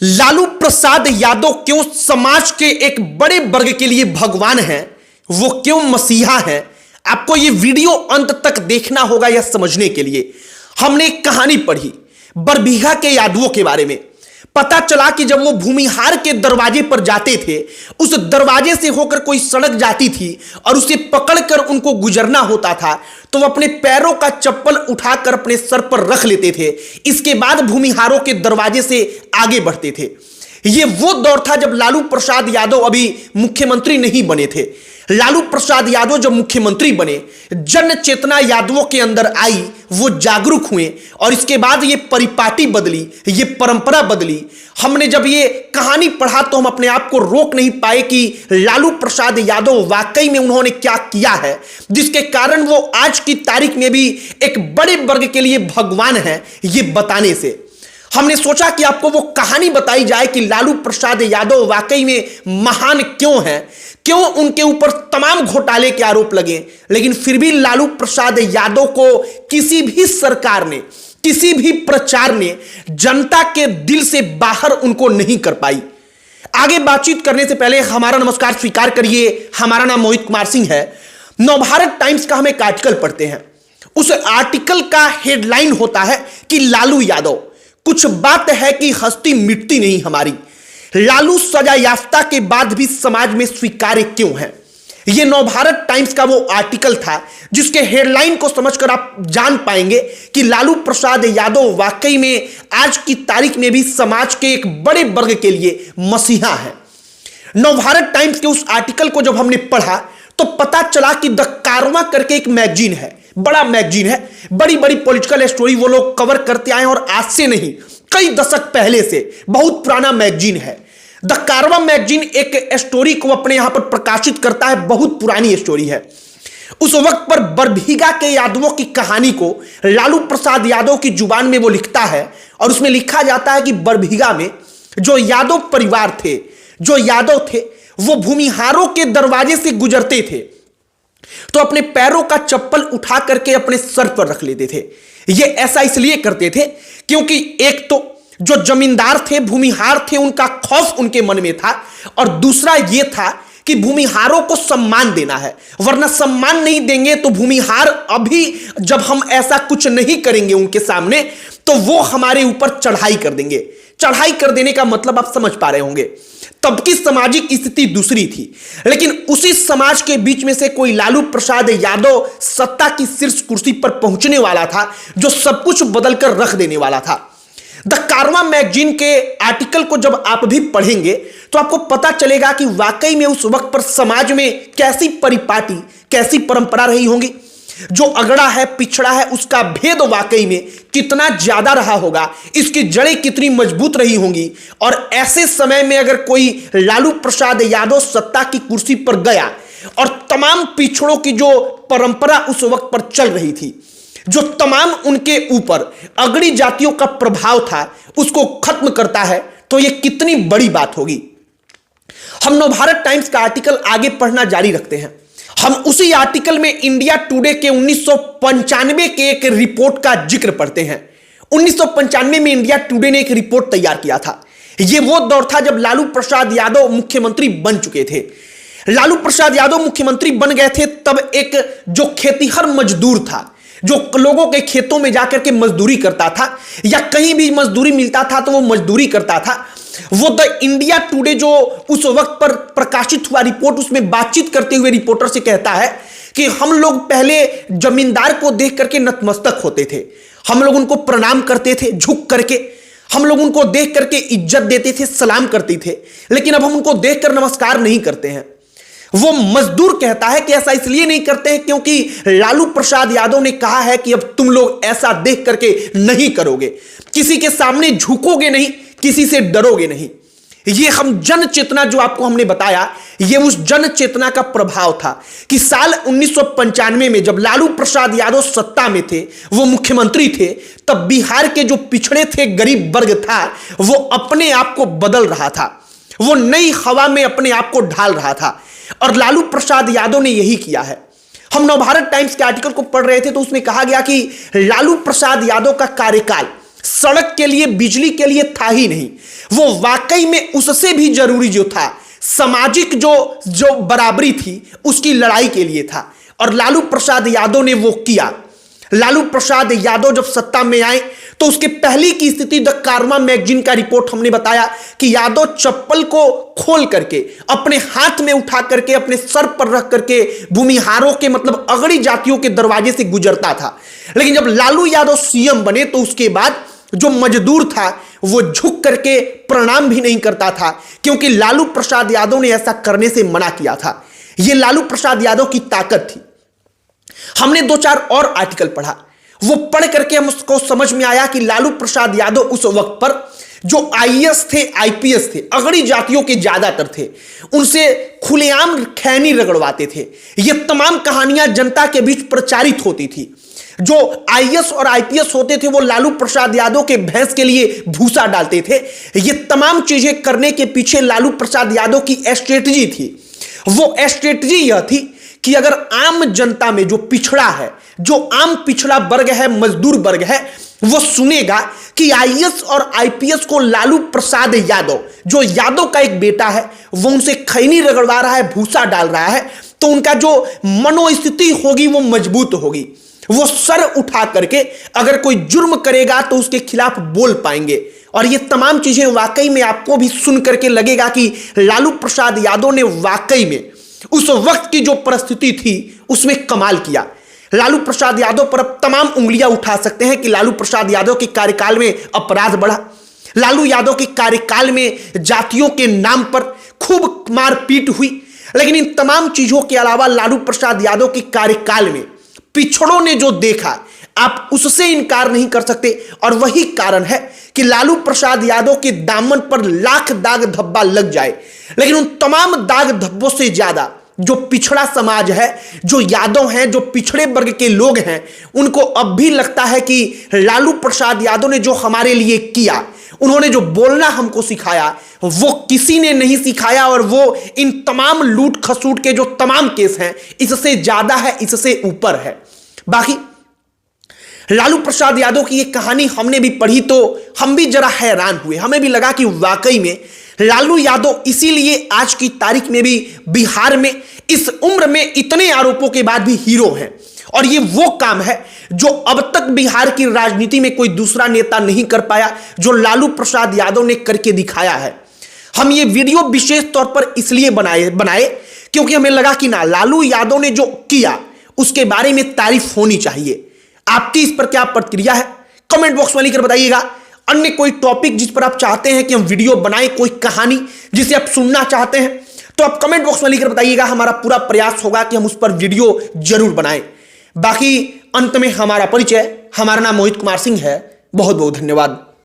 लालू प्रसाद यादव क्यों समाज के एक बड़े वर्ग के लिए भगवान हैं, वो क्यों मसीहा हैं? आपको ये वीडियो अंत तक देखना होगा यह समझने के लिए। हमने एक कहानी पढ़ी बरबीघा के यादवों के बारे में। पता चला कि जब वो भूमिहार के दरवाजे पर जाते थे, उस दरवाजे से होकर कोई सड़क जाती थी और उसे पकड़कर उनको गुजरना होता था, तो वो अपने पैरों का चप्पल उठाकर अपने सर पर रख लेते थे। इसके बाद भूमिहारों के दरवाजे से आगे बढ़ते थे। ये वो दौर था जब लालू प्रसाद यादव अभी मुख्यमंत्री नहीं बने थे। लालू प्रसाद यादव जब मुख्यमंत्री बने, जन चेतना यादवों के अंदर आई, वो जागरूक हुए और इसके बाद ये परिपाटी बदली, ये परंपरा बदली। हमने जब ये कहानी पढ़ा तो हम अपने आप को रोक नहीं पाए कि लालू प्रसाद यादव वाकई में उन्होंने क्या किया है, जिसके कारण वो आज की तारीख में भी एक बड़े वर्ग के लिए भगवान है। ये बताने से हमने सोचा कि आपको वो कहानी बताई जाए कि लालू प्रसाद यादव वाकई में महान क्यों हैं, क्यों उनके ऊपर तमाम घोटाले के आरोप लगे, लेकिन फिर भी लालू प्रसाद यादव को किसी भी सरकार ने, किसी भी प्रचार ने जनता के दिल से बाहर उनको नहीं कर पाई। आगे बातचीत करने से पहले हमारा नमस्कार स्वीकार करिए। हमारा नाम मोहित कुमार सिंह है। नवभारत टाइम्स का हम एक आर्टिकल पढ़ते हैं। उस आर्टिकल का हेडलाइन होता है कि लालू यादव, कुछ बात है कि हस्ती मिटती नहीं हमारी। लालू सजा याफ्ता के बाद भी समाज में स्वीकार्य क्यों है? यह नवभारत टाइम्स का वो आर्टिकल था जिसके हेडलाइन को समझकर आप जान पाएंगे कि लालू प्रसाद यादव वाकई में आज की तारीख में भी समाज के एक बड़े वर्ग के लिए मसीहा है। नवभारत टाइम्स के उस आर्टिकल को जब हमने पढ़ा तो पता चला कि द कारवां करके एक मैगजीन है, बड़ा मैगजीन है, बड़ी बड़ी पॉलिटिकल स्टोरी वो लोग कवर करते आए और आज से नहीं, कई दशक पहले से बहुत पुराना मैगजीन है। द कारवां मैगजीन एक स्टोरी को अपने यहां पर प्रकाशित करता है, बहुत पुरानी स्टोरी है। उस वक्त पर बरबीघा के यादवों की कहानी को लालू प्रसाद यादव की जुबान में वो लिखता है और उसमें लिखा जाता है कि बरबीघा में जो यादव परिवार थे, जो यादव थे, वो भूमिहारों के दरवाजे से गुजरते थे तो अपने पैरों का चप्पल उठा करके अपने सर पर रख लेते थे। ये ऐसा इसलिए करते थे क्योंकि एक तो जो जमींदार थे, भूमिहार थे, उनका खौफ उनके मन में था और दूसरा ये था कि भूमिहारों को सम्मान देना है, वरना सम्मान नहीं देंगे तो भूमिहार अभी जब हम ऐसा कुछ नहीं करेंगे उनके सामने तो वो हमारे ऊपर चढ़ाई कर देंगे। चढ़ाई कर देने का मतलब आप समझ पा रहे होंगे। तब की सामाजिक स्थिति दूसरी थी, लेकिन उसी समाज के बीच में से कोई लालू प्रसाद यादव सत्ता की शीर्ष कुर्सी पर पहुंचने वाला था जो सब कुछ बदलकर रख देने वाला था। द कारवां मैगजीन के आर्टिकल को जब आप भी पढ़ेंगे तो आपको पता चलेगा कि वाकई में उस वक्त पर समाज में कैसी परिपाटी, कैसी परंपरा रही होंगी। जो अगड़ा है, पिछड़ा है, उसका भेद वाकई में कितना ज्यादा रहा होगा, इसकी जड़ें कितनी मजबूत रही होंगी। और ऐसे समय में अगर कोई लालू प्रसाद यादव सत्ता की कुर्सी पर गया और तमाम पिछड़ों की जो परंपरा उस वक्त पर चल रही थी, जो तमाम उनके ऊपर अगड़ी जातियों का प्रभाव था, उसको खत्म करता है, तो यह कितनी बड़ी बात होगी। हम नवभारत टाइम्स का आर्टिकल आगे पढ़ना जारी रखते हैं। हम उसी आर्टिकल में इंडिया टुडे के 1995 के एक रिपोर्ट का जिक्र पढ़ते हैं। 1995 में इंडिया टुडे ने एक रिपोर्ट तैयार किया था। यह वो दौर था जब लालू प्रसाद यादव मुख्यमंत्री बन चुके थे। लालू प्रसाद यादव मुख्यमंत्री बन गए थे तब एक जो खेतीहर मजदूर था, जो लोगों के खेतों में जाकर के मजदूरी करता था या कहीं भी मजदूरी मिलता था तो वो मजदूरी करता था, वो द इंडिया टुडे जो उस वक्त पर प्रकाशित हुआ रिपोर्ट, उसमें बातचीत करते हुए रिपोर्टर से कहता है कि हम लोग पहले जमींदार को देख करके नतमस्तक होते थे, हम लोग उनको प्रणाम करते थे झुक करके, हम लोग उनको देख करके इज्जत देते थे, सलाम करते थे, लेकिन अब हम उनको देखकर नमस्कार नहीं करते हैं। वो मजदूर कहता है कि ऐसा इसलिए नहीं करते हैं क्योंकि लालू प्रसाद यादव ने कहा है कि अब तुम लोग ऐसा देख करके नहीं करोगे, किसी के सामने झुकोगे नहीं, किसी से डरोगे नहीं। ये हम जन चेतना जो आपको हमने बताया, ये उस जन चेतना का प्रभाव था कि साल 1995 में जब लालू प्रसाद यादव सत्ता में थे, वो मुख्यमंत्री थे, तब बिहार के जो पिछड़े थे, गरीब वर्ग था, वो अपने आप को बदल रहा था, वो नई हवा में अपने आप को ढाल रहा था और लालू प्रसाद यादव ने यही किया है। हम नवभारत टाइम्स के आर्टिकल को पढ़ रहे थे तो उसमें कहा गया कि लालू प्रसाद यादव का कार्यकाल सड़क के लिए, बिजली के लिए था ही नहीं। वो वाकई में उससे भी जरूरी जो था, सामाजिक जो बराबरी थी, उसकी लड़ाई के लिए था। और लालू प्रसाद यादव ने वो किया। लालू प्रसाद यादव जब सत्ता में आए तो उसके पहली की स्थिति द कार्मा मैगजीन का रिपोर्ट हमने बताया कि यादव चप्पल को खोल करके अपने हाथ में उठा करके अपने सर पर रख करके भूमिहारों के मतलब अगड़ी जातियों के दरवाजे से गुजरता था। लेकिन जब लालू यादव सीएम बने तो उसके बाद जो मजदूर था वो झुक करके प्रणाम भी नहीं करता था, क्योंकि लालू प्रसाद यादव ने ऐसा करने से मना किया था। यह लालू प्रसाद यादव की ताकत थी। हमने 2-4 और आर्टिकल पढ़ा, वो पढ़ करके हमको समझ में आया कि लालू प्रसाद यादव उस वक्त पर जो आईएएस थे, आईपीएस थे, अगड़ी जातियों के ज्यादातर थे, उनसे खुलेआम खैनी रगड़वाते थे। ये तमाम कहानियां जनता के बीच प्रचारित होती थी। जो आईएएस और आईपीएस होते थे वो लालू प्रसाद यादव के भैंस के लिए भूसा डालते थे। ये तमाम चीजें करने के पीछे लालू प्रसाद यादव की स्ट्रेटजी थी। वो स्ट्रेटजी यह थी कि अगर आम जनता में जो पिछड़ा है, जो आम पिछड़ा वर्ग है, मजदूर वर्ग है, वो सुनेगा कि आईएएस और आईपीएस को लालू प्रसाद यादव, जो यादव का एक बेटा है, वो उनसे खैनी रगड़वा रहा है, भूसा डाल रहा है, तो उनका जो मनोस्थिति होगी वो मजबूत होगी। वो सर उठा करके अगर कोई जुर्म करेगा तो उसके खिलाफ बोल पाएंगे। और ये तमाम चीजें वाकई में आपको भी सुन करके लगेगा कि लालू प्रसाद यादव ने वाकई में उस वक्त की जो परिस्थिति थी उसमें कमाल किया। लालू प्रसाद यादव पर अब तमाम उंगलियां उठा सकते हैं कि लालू प्रसाद यादव के कार्यकाल में अपराध बढ़ा, लालू यादव के कार्यकाल में जातियों के नाम पर खूब मारपीट हुई। लेकिन इन तमाम चीजों के अलावा लालू प्रसाद यादव के कार्यकाल में पिछड़ों ने जो देखा, आप उससे इनकार नहीं कर सकते। और वही कारण है कि लालू प्रसाद यादव के दामन पर लाख दाग धब्बा लग जाए, लेकिन उन तमाम दाग धब्बों से ज्यादा जो पिछड़ा समाज है, जो यादव हैं, जो पिछड़े वर्ग के लोग हैं, उनको अब भी लगता है कि लालू प्रसाद यादव ने जो हमारे लिए किया, उन्होंने जो बोलना हमको सिखाया, वो किसी ने नहीं सिखाया। और वो इन तमाम लूट खसूट के जो तमाम केस हैं, इससे ज्यादा है, इससे ऊपर है। बाकी लालू प्रसाद यादव की ये कहानी हमने भी पढ़ी तो हम भी जरा हैरान हुए। हमें भी लगा कि वाकई में लालू यादव इसीलिए आज की तारीख में भी बिहार में इस उम्र में इतने आरोपों के बाद भी हीरो हैं। और ये वो काम है जो अब तक बिहार की राजनीति में कोई दूसरा नेता नहीं कर पाया, जो लालू प्रसाद यादव ने करके दिखाया है। हम ये वीडियो विशेष तौर पर इसलिए बनाए क्योंकि हमें लगा कि ना, लालू यादव ने जो किया उसके बारे में तारीफ होनी चाहिए। आपकी इस पर क्या प्रतिक्रिया है, कमेंट बॉक्स में लिखकर बताइएगा। अन्य कोई टॉपिक जिस पर आप चाहते हैं कि हम वीडियो बनाएं, कोई कहानी जिसे आप सुनना चाहते हैं, तो आप कमेंट बॉक्स में लिखकर बताइएगा। हमारा पूरा प्रयास होगा कि हम उस पर वीडियो जरूर बनाएं। बाकी अंत में हमारा परिचय, हमारा नाम मोहित कुमार सिंह है। बहुत बहुत धन्यवाद।